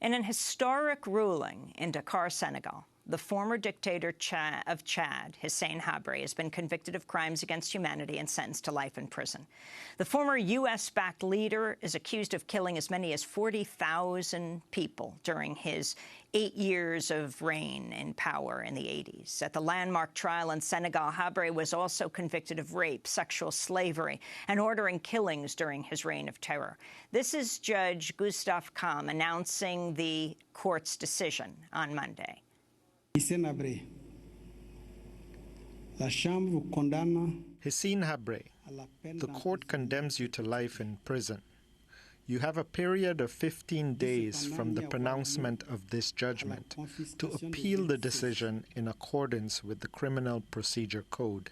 In an historic ruling in Dakar, Senegal, the former dictator of Chad, Hissène Habré, has been convicted of crimes against humanity and sentenced to life in prison. The former U.S.-backed leader is accused of killing as many as 40,000 people during his 8 years of reign in power in the 80s. At the landmark trial in Senegal, Habré was also convicted of rape, sexual slavery, and ordering killings during his reign of terror. This is Judge Gustave Kam announcing the court's decision on Monday. Hissène Habré, la Chambre vous condamne. Hissène Habré, the court condemns you to life in prison. You have a period of 15 days from the pronouncement of this judgment to appeal the decision in accordance with the Criminal Procedure Code.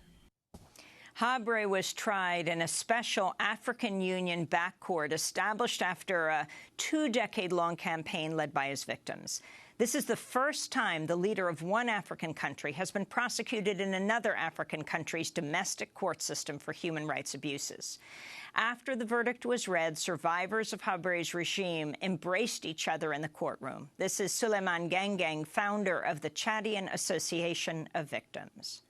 Habré was tried in a special African Union-backed court established after a 2-decade-long campaign led by his victims. This is the first time the leader of one African country has been prosecuted in another African country's domestic court system for human rights abuses. After the verdict was read, survivors of Habré's regime embraced each other in the courtroom. This is Souleymane Gengeng, founder of the Chadian Association of Victims.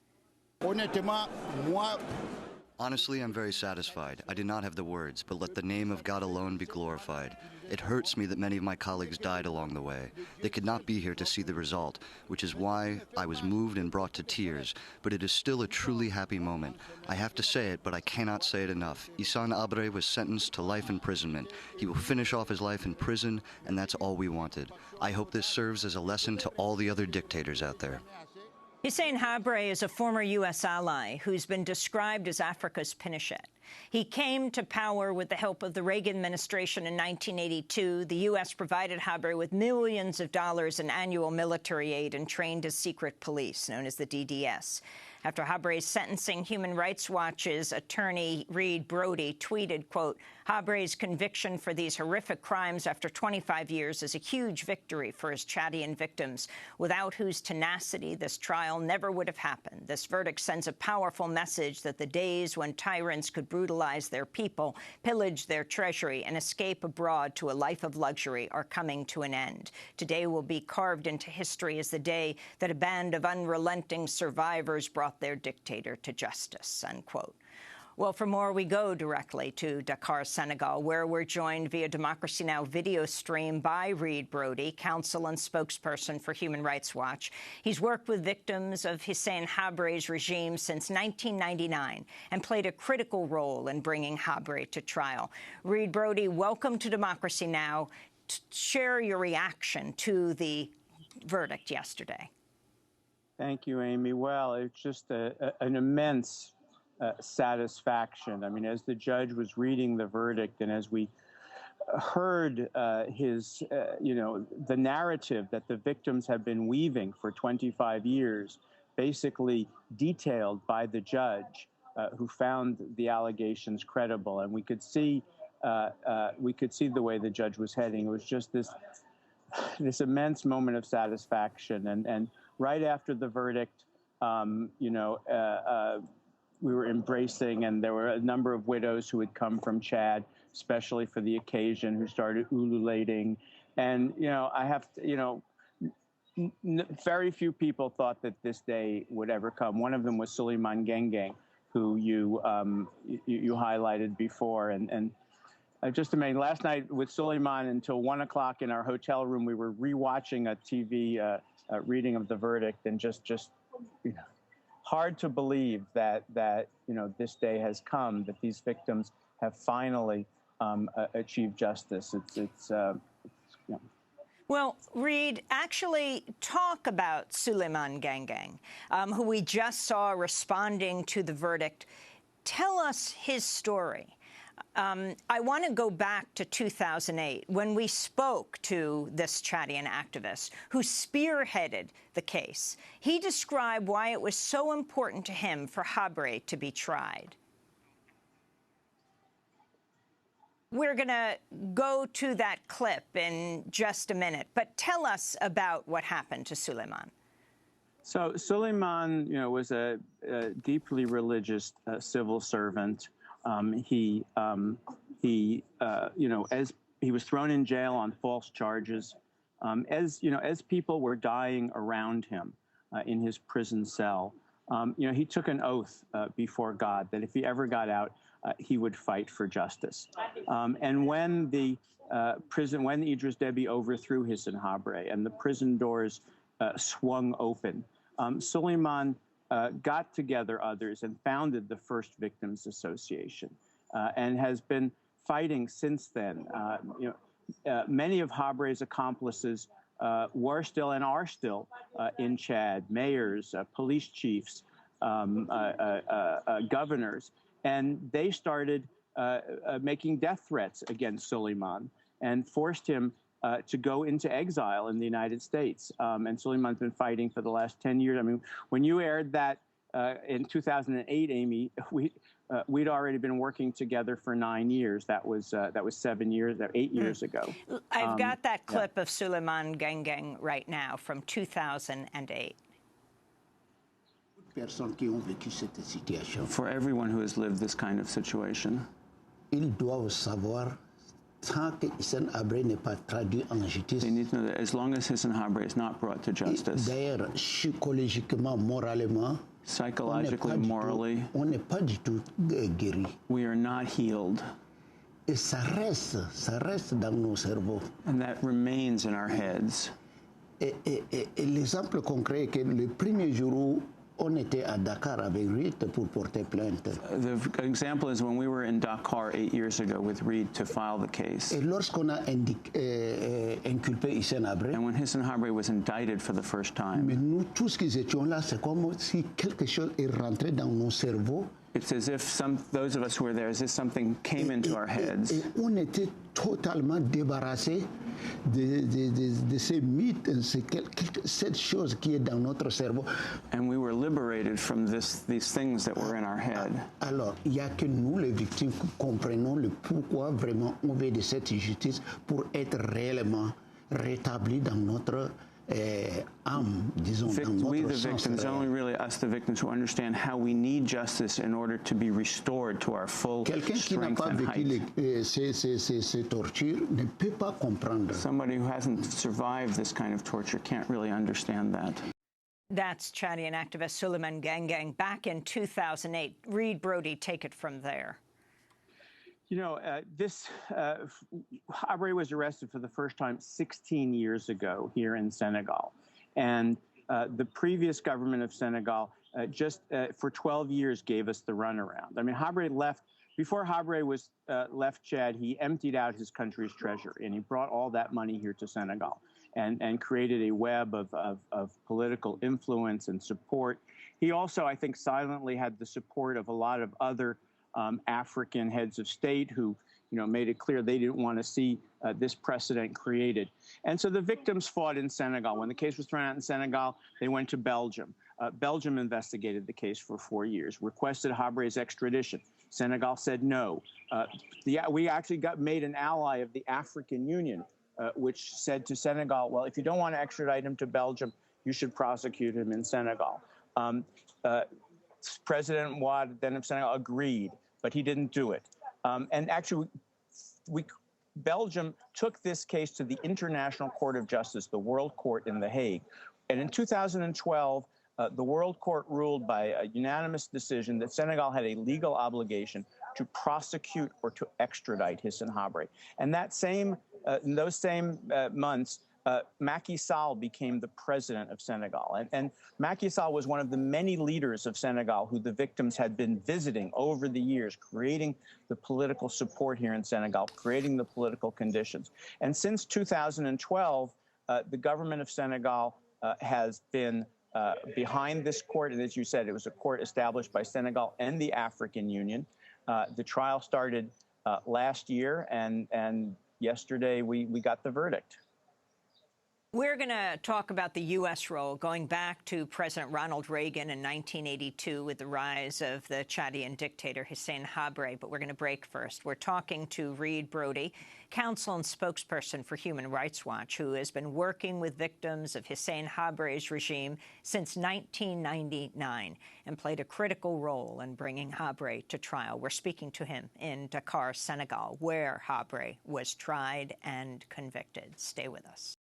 Honestly, I'm very satisfied. I did not have the words, but let the name of God alone be glorified. It hurts me that many of my colleagues died along the way. They could not be here to see the result, which is why I was moved and brought to tears. But it is still a truly happy moment. I have to say it, but I cannot say it enough. Hissène Habré was sentenced to life imprisonment. He will finish off his life in prison, and that's all we wanted. I hope this serves as a lesson to all the other dictators out there. Hissène Habré is a former U.S. ally who's been described as Africa's Pinochet. He came to power with the help of the Reagan administration in 1982. The U.S. provided Habré with millions of dollars in annual military aid and trained his secret police, known as the DDS. After Habré's sentencing, Human Rights Watch's attorney Reed Brody tweeted, quote, Habré's conviction for these horrific crimes after 25 years is a huge victory for his Chadian victims, without whose tenacity this trial never would have happened. This verdict sends a powerful message that the days when tyrants could brutalize their people, pillage their treasury, and escape abroad to a life of luxury are coming to an end. Today will be carved into history as the day that a band of unrelenting survivors brought their dictator to justice, unquote. Well, for more, we go directly to Dakar, Senegal, where we're joined via Democracy Now! Video stream by Reed Brody, counsel and spokesperson for Human Rights Watch. He's worked with victims of Hissène Habré's regime since 1999 and played a critical role in bringing Habré to trial. Reed Brody, welcome to Democracy Now! Share your reaction to the verdict yesterday. Thank you, Amy. Well, it's just an immense satisfaction. I mean, as the judge was reading the verdict and as we heard the narrative that the victims have been weaving for 25 years, basically detailed by the judge who found the allegations credible. And we could see the way the judge was heading. It was just this immense moment of satisfaction. And right after the verdict, we were embracing, and there were a number of widows who had come from Chad, especially for the occasion, who started ululating. And, I have to, very few people thought that this day would ever come. One of them was Souleymane Gengeng, who you highlighted before. And just amazing. Last night with Souleymane until 1 o'clock in our hotel room, we were rewatching a TV reading of the verdict, and just hard to believe that this day has come, that these victims have finally achieved justice. Well, Reed, actually talk about Souleymane Gengeng, who we just saw responding to the verdict. Tell us his story. I want to go back to 2008, when we spoke to this Chadian activist who spearheaded the case. He described why it was so important to him for Habré to be tried. We're going to go to that clip in just a minute, but tell us about what happened to Souleymane. So Souleymane, was a deeply religious civil servant. As he was thrown in jail on false charges, As people were dying around him in his prison cell, he took an oath before God that if he ever got out, he would fight for justice. And when the when Idris Deby overthrew Hissène Habré and the prison doors swung open, Suleiman got together others and founded the First Victims Association, and has been fighting since then. Many of Habré's accomplices were still and are still in Chad, mayors, police chiefs, governors, and they started making death threats against Suleiman and forced him to go into exile in the United States. And Suleiman's been fighting for the last 10 years. I mean, when you aired that in 2008, Amy, we'd already been working together for 9 years. That was 8 years ago. I've got that clip of Suleiman Gengeng right now from 2008. For everyone who has lived this kind of situation, they need to know that as long as Hissène Habré is not brought to justice, psychologically, morally, we are not healed. And that remains in our heads. L'exemple concret est que le premier jour on était à Dakar avec Reed pour porter plainte. The example is when we were in Dakar 8 years ago with Reed to file the case. Et lorsqu'on a inculpé Hissène Habré, and when Hissène Habré was indicted for the first time, mais nous tous qui étions là, c'est comme si quelque chose est rentré dans nos cerveaux. It's as if those of us who were there, as if something came into our heads. Et on était totalement débarrassés de ces mythes, cette chose qui est dans notre cerveau. And we were liberated from these things that were in our head. Alors, il y a que nous, les victimes, qui comprenons le pourquoi vraiment on veut de cette justice pour être réellement rétabli dans notre âme, disons, dans we, notre the sens victims, réel. only really us, the victims, who understand how we need justice in order to be restored to our full Quelqu'un qui n'a strength pas and vécu height. ces tortures ne peut pas comprendre. Somebody who hasn't survived this kind of torture can't really understand that. That's Chadian activist Suleiman Gengeng back in 2008. Reed Brody, take it from there. Habré was arrested for the first time 16 years ago here in Senegal. And the previous government of Senegal for 12 years gave us the runaround. I mean, before Habré left Chad, he emptied out his country's treasury, and he brought all that money here to Senegal and created a web of political influence and support. He also, I think, silently had the support of a lot of other African heads of state who, made it clear they didn't want to see this precedent created. And so the victims fought in Senegal. When the case was thrown out in Senegal, they went to Belgium. Belgium investigated the case for 4 years, requested Habré's extradition. Senegal said no. We actually made an ally of the African Union, which said to Senegal, well, if you don't want to extradite him to Belgium, you should prosecute him in Senegal. President Wade, then of Senegal, agreed, but he didn't do it. And actually, Belgium took this case to the International Court of Justice, the World Court in The Hague. And in 2012, the World Court ruled by a unanimous decision that Senegal had a legal obligation to prosecute or to extradite Hissène Habré. And in those same months, Macky Sall became the president of Senegal. And Macky Sall was one of the many leaders of Senegal who the victims had been visiting over the years, creating the political support here in Senegal, creating the political conditions. And since 2012, the government of Senegal has been behind this court. And as you said, it was a court established by Senegal and the African Union. The trial started last year, and yesterday we got the verdict. We're going to talk about the U.S. role going back to President Ronald Reagan in 1982 with the rise of the Chadian dictator Hissène Habré. But we're going to break first. We're talking to Reed Brody, counsel and spokesperson for Human Rights Watch, who has been working with victims of Hissène Habré's regime since 1999 and played a critical role in bringing Habré to trial. We're speaking to him in Dakar, Senegal, where Habré was tried and convicted. Stay with us.